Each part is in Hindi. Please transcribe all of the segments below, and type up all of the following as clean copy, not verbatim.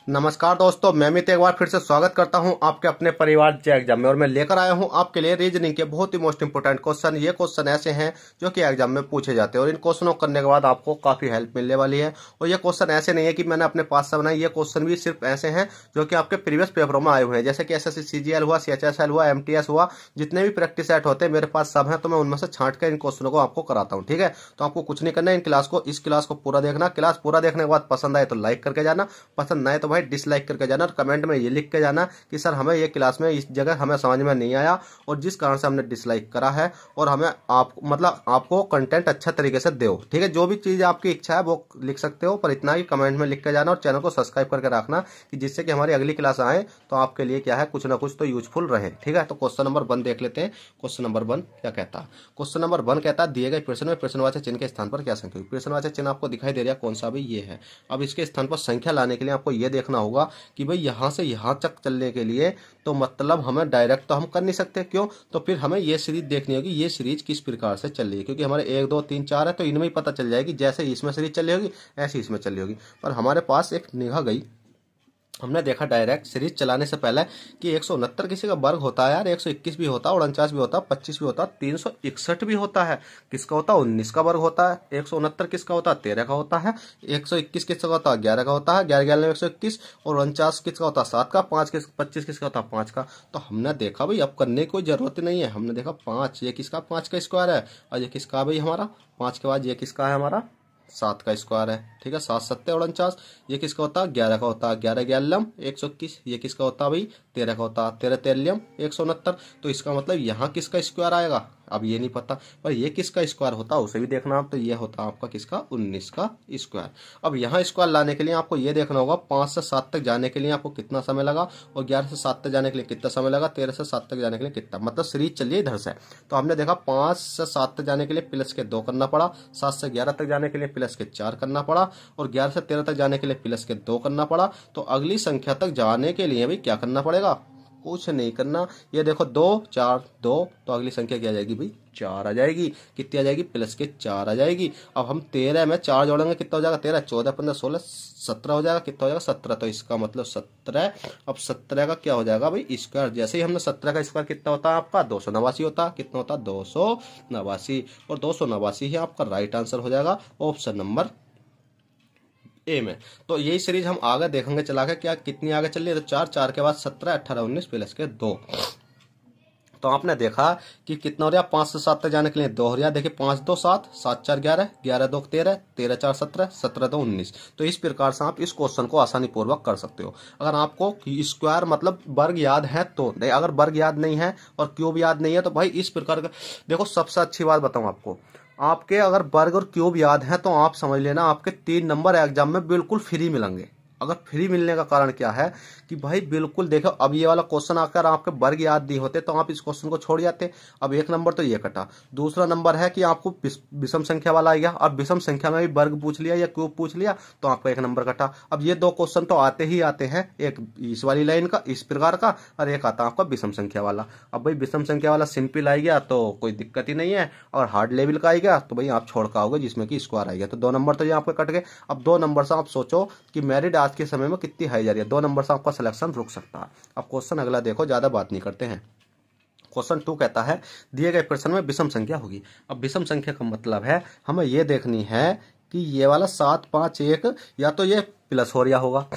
नमस्कार दोस्तों, मैं मित एक बार फिर से स्वागत करता हूं आपके अपने परिवार जे एग्जाम में। और मैं लेकर आया हूं आपके लिए रीजनिंग के बहुत ही मोस्ट इंपोर्टेंट क्वेश्चन। ये क्वेश्चन ऐसे हैं जो कि एग्जाम में पूछे जाते हैं और इन क्वेश्चनों को करने के बाद आपको काफी हेल्प मिलने वाली है। और ये क्वेश्चन ऐसे नहीं है कि मैंने अपने पास से बनाए, ये क्वेश्चन भी सिर्फ ऐसे हैं जो कि आपके प्रीवियस पेपरों में आए हुए हैं, जैसे कि एसएससी सीजीएल हुआ, सीएचएसएल हुआ, एमटीएस हुआ, जितने भी प्रैक्टिस सेट होते हैं मेरे पास सब है। तो मैं उनमें से छांट कर इन क्वेश्चनों को आपको कराता हूँ, ठीक है। तो आपको कुछ नहीं करना है, इस क्लास को पूरा देखना। क्लास पूरा देखने के बाद पसंद आए तो लाइक करके जाना, पसंद ना आए तो भाई डिसलाइक करके जाना। और कमेंट में ये लिख के जाना कि सर हमें ये क्लास में इस जगह हमें समझ में नहीं आया और जिस कारण से हमने डिसलाइक करा है, और हमें आपको कंटेंट अच्छा तरीके से दो, ठीक है। जो भी चीज आपकी इच्छा है वो लिख सकते हो, पर इतना ही कमेंट में लिख के जाना और चैनल को सब्सक्राइब करके रखना कि जिससे कि हमारी अगली क्लास आए तो आपके लिए क्या है, कुछ ना कुछ तो यूजफुल रहे, ठीक है। तो क्वेश्चन नंबर 1 देख लेते हैं। क्वेश्चन नंबर 1 क्या कहता है? क्वेश्चन नंबर 1 कहता है दिए गए प्रश्न में प्रश्नवाचक चिन्ह के स्थान पर क्या संख्या हुई। प्रश्नवाचक चिन्ह आपको दिखाई दे रहा है, कौन सा भी ये है। अब इसके स्थान पर संख्या लाने के लिए आपको ये देखना होगा कि भाई यहां से यहां तक चलने के लिए तो मतलब हमें डायरेक्ट तो हम कर नहीं सकते, क्यों? तो फिर हमें ये सीरीज देखनी होगी, ये सीरीज किस प्रकार से चल रही है, क्योंकि हमारे 1 2 3 4 है तो इनमें ही पता चल जाएगी। जैसे इसमें सीरीज चल रही होगी ऐसी इसमें चल रही होगी। पर हमारे पास एक निगाह गई, हमने देखा डायरेक्ट सीरीज चलाने से पहले कि 169 किसी का वर्ग होता है यार, 121 भी होता है, 49 भी होता है, 25 भी होता है, 361 भी होता है। किसका होता है? 19 का वर्ग होता है। 169 किसका होता है? 13 का होता है। 121 किसका होता है? 11 का होता है। 11 11 121। और 49 किसका होता है? 7 का। 25 किसका होता है? 5 का। तो हमने देखा भाई अब करने की कोई जरूरत नहीं है। हमने देखा 5, ये किसका? 5 का स्क्वायर है। और ये किसका भाई? हमारा 5 के बाद ये किसका है? हमारा 7 का स्क्वायर है, ठीक है। 7 7 49। ये किसका होता है? 11 का होता है। 11 11 121। ये किसका होता है भाई? 13 का होता है। 13 13 169। तो इसका मतलब यहाँ किसका स्क्वायर आएगा? अब ये नहीं पता, पर ये किसका स्क्वायर होता है उसे भी देखना आप। तो ये होता है आपका किसका? 19 का स्क्वायर। अब यहाँ स्क्वायर लाने के लिए आपको ये देखना होगा 5 से 7 तक जाने के लिए आपको कितना समय लगा, और 11 से 7 तक जाने के लिए कितना समय लगा, 13 से 7 तक जाने के लिए कितना, मतलब सीरीज चलिए इधर से। तो हमने देखा 5 से 7 तक जाने के लिए प्लस के 2 करना पड़ा, 7 से 11 तक जाने के लिए प्लस के 4 करना पड़ा, और 11 से 13 तक जाने के लिए प्लस के 2 करना पड़ा। तो अगली संख्या तक जाने के लिए भी क्या करना पड़ेगा? कुछ नहीं करना। ये देखो 2 4 2, तो अगली संख्या क्या आ जाएगी भाई? 4 आ जाएगी। कितनी आ जाएगी? प्लस के 4 आ जाएगी। अब हम 13 में 4 जोड़ेंगे, कितना हो जाएगा? 13 14 15 16 17 हो जाएगा। कितना हो जाएगा? 17। तो इसका मतलब 17। अब 17 का क्या हो जाएगा भाई? स्क्वायर। जैसे ही हमने 17 का स्क्वायर कितना होता है आपका? 289 होता है। कितना होता है? 289। और 289 ही आपका राइट आंसर हो जाएगा ऑप्शन नंबर ए में। तो यही सीरीज हम आगे देखेंगे चला के क्या कितनी आगे चल रही है। तो 4 4 के बाद 17 18 19 प्लस के 2। तो आपने देखा कि कितना हो रहा है? 5 से 7 तक जाने के लिए 2 हो रहा है। देखिए 5 2 7, 7 4 11, 11 2 13, 13 4 17, 17 2 19। तो इस प्रकार से आप इस क्वेश्चन को आसानी पूर्वक कर सकते हो। अगर आपको स्क्वायर मतलब वर्ग याद है तो, नहीं अगर वर्ग याद नहीं है और क्यूब याद नहीं है तो भाई इस प्रकार का देखो। सबसे अच्छी बात बताऊं आपको, आपके अगर वर्ग और क्यूब याद है तो आप समझ लेना आपके 3 नंबर एग्जाम में बिल्कुल फ्री मिलेंगे। अगर फ्री मिलने का कारण क्या है कि भाई बिल्कुल देखो, अब ये वाला क्वेश्चन आकर आपके वर्ग याद नहीं होते तो आप इस क्वेश्चन को छोड़ जाते। अब 1 नंबर तो ये कटा। दूसरा नंबर है कि आपको विषम संख्या वाला आ गया। अब विषम संख्या में भी वर्ग पूछ लिया या क्यूब पूछ लिया तो आपका 1 नंबर कटा। अब ये 2 क्वेश्चन तो आते ही आते हैं, एक इस वाली लाइन का इस प्रकार का, और एक आता है आपका विषम संख्या वाला। अब भाई विषम संख्या वाला सिंपल आ गया तो कोई दिक्कत ही नहीं है, और हार्ड लेवल का आएगा तो भाई आप छोड़ का आओगे जिसमें कि स्क्वायर आएगा। तो 2 नंबर तो ये आपके कट गए। अब 2 नंबर से आप सोचो कि मेरिट आज के समय में कितनी हाई जा रही है। 2 नंबर से आपका सिलेक्शन रुक सकता है। अब क्वेश्चन अगला देखो, ज्यादा बात नहीं करते हैं। क्वेश्चन 2 कहता है दिए गए प्रश्न में विषम संख्या होगी। अब विषम संख्या का मतलब है हमें यह देखनी है कि ये वाला 7 5 1 या तो ये प्लस हो रहा होगा,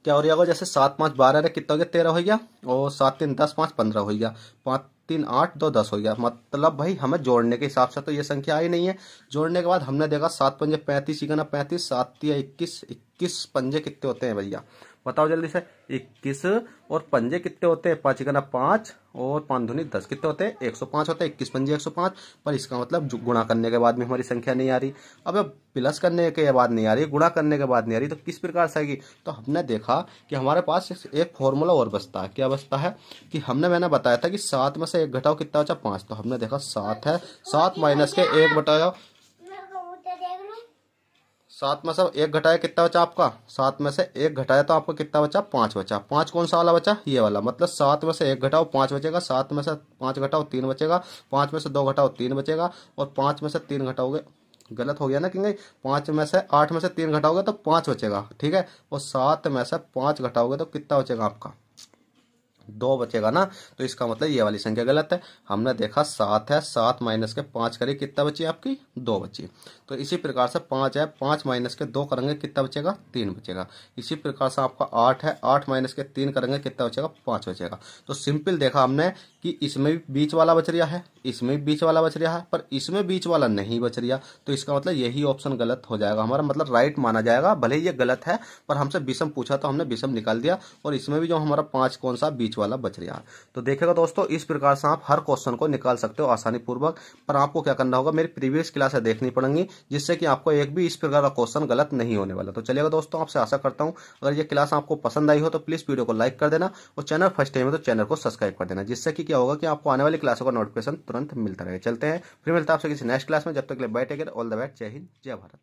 क्या हो रहा होगा? जैसे 7 5 12 कितना हो गया? 13 हो गया, और 7 3 10 5 15 हो गया, 5 3 8 2 10 हो गया। मतलब भाई हमें जोड़ने के हिसाब से तो ये संख्या आई नहीं है। जोड़ने के बाद हमने देखा 7 पंजे 35, 35, 7 3 21, 21 पंजे कितने होते हैं भैया? बताओ जल्दी से। 21 और पंजे कितने होते हैं? 5 5 और 5 दूनी 10 कितने होते हैं? 105 होते हैं। 21 पंजे 105। पर इसका मतलब गुणा करने के बाद में हमारी संख्या नहीं आ रही। अब प्लस करने के बाद नहीं आ रही, गुणा करने के बाद नहीं आ रही, तो किस प्रकार से आएगी? तो हमने देखा कि हमारे पास एक फॉर्मूला और बचता है। क्या बचता है कि मैंने बताया था कि 7 में से 1 घटाओ, कितना बचा? 5। तो हमने देखा 7 है, 7 माइनस के 1 बटाओ, 7 में से 1 घटाया कितना बचा आपका? 7 में से 1 घटाया तो आपको कितना बचा? 5 बचा। 5 कौन सा वाला बचा? ये वाला। मतलब 7 में से 1 घटाओ 5 बचेगा, 7 में से 5 घटाओ 3 बचेगा, 5 में से 2 घटाओ 3 बचेगा, और 5 में से 3 घटाओगे गलत हो गया ना, क्योंकि 5 में से 8 में से 3 घटाओगे तो 5 बचेगा, ठीक है। और 7 में से 5 घटाओगे तो कितना बचेगा आपका, 2 बचेगा ना। तो इसका मतलब ये वाली संख्या गलत है। हमने देखा 7 है, 7 माइनस के 5 करें कितना बची आपकी, 2 बची। तो इसी प्रकार से 5 है, 5 माइनस के 2 करेंगे कितना बचेगा, 3 बचेगा। इसी प्रकार से आपका 8 है, 8 माइनस के 3 करेंगे कितना बचेगा, 5 बचेगा। तो सिंपल देखा हमने कि इसमें भी बीच वाला बच रहा है, इसमें भी बीच वाला बच रहा है, पर इसमें बीच वाला नहीं बच रहा। तो इसका मतलब यही ऑप्शन गलत हो जाएगा हमारा, मतलब राइट माना जाएगा। भले ही ये गलत है पर हमसे विषम पूछा तो हमने विषम निकाल दिया, और इसमें भी जो हमारा 5 कौन सा बीच वाला बच रहा है। तो देखिएगा दोस्तों, इस प्रकार से आप हर क्वेश्चन को निकाल सकते हो आसानी पूर्वक। पर आपको क्या करना होगा, मेरी प्रीवियस क्लासें देखनी पड़ेंगी, जिससे कि आपको एक भी इस प्रकार का क्वेश्चन गलत नहीं होने वाला। तो चलिएगा दोस्तों, आपसे आशा करता हूं अगर ये क्लास आपको पसंद आई हो तो प्लीज वीडियो को लाइक कर देना, और चैनल फर्स्ट टाइम है तो चैनल को सब्सक्राइब कर देना, जिससे कि क्या होगा कि आपको आने वाली क्लासों का नोटिफिकेशन तुरंत मिलता रहेगा। चलते हैं, फिर मिलता है आपसे किसी नेक्स्ट क्लास में। जब तक के लिए bye, take care, all the best, जय हिंद, जय भारत।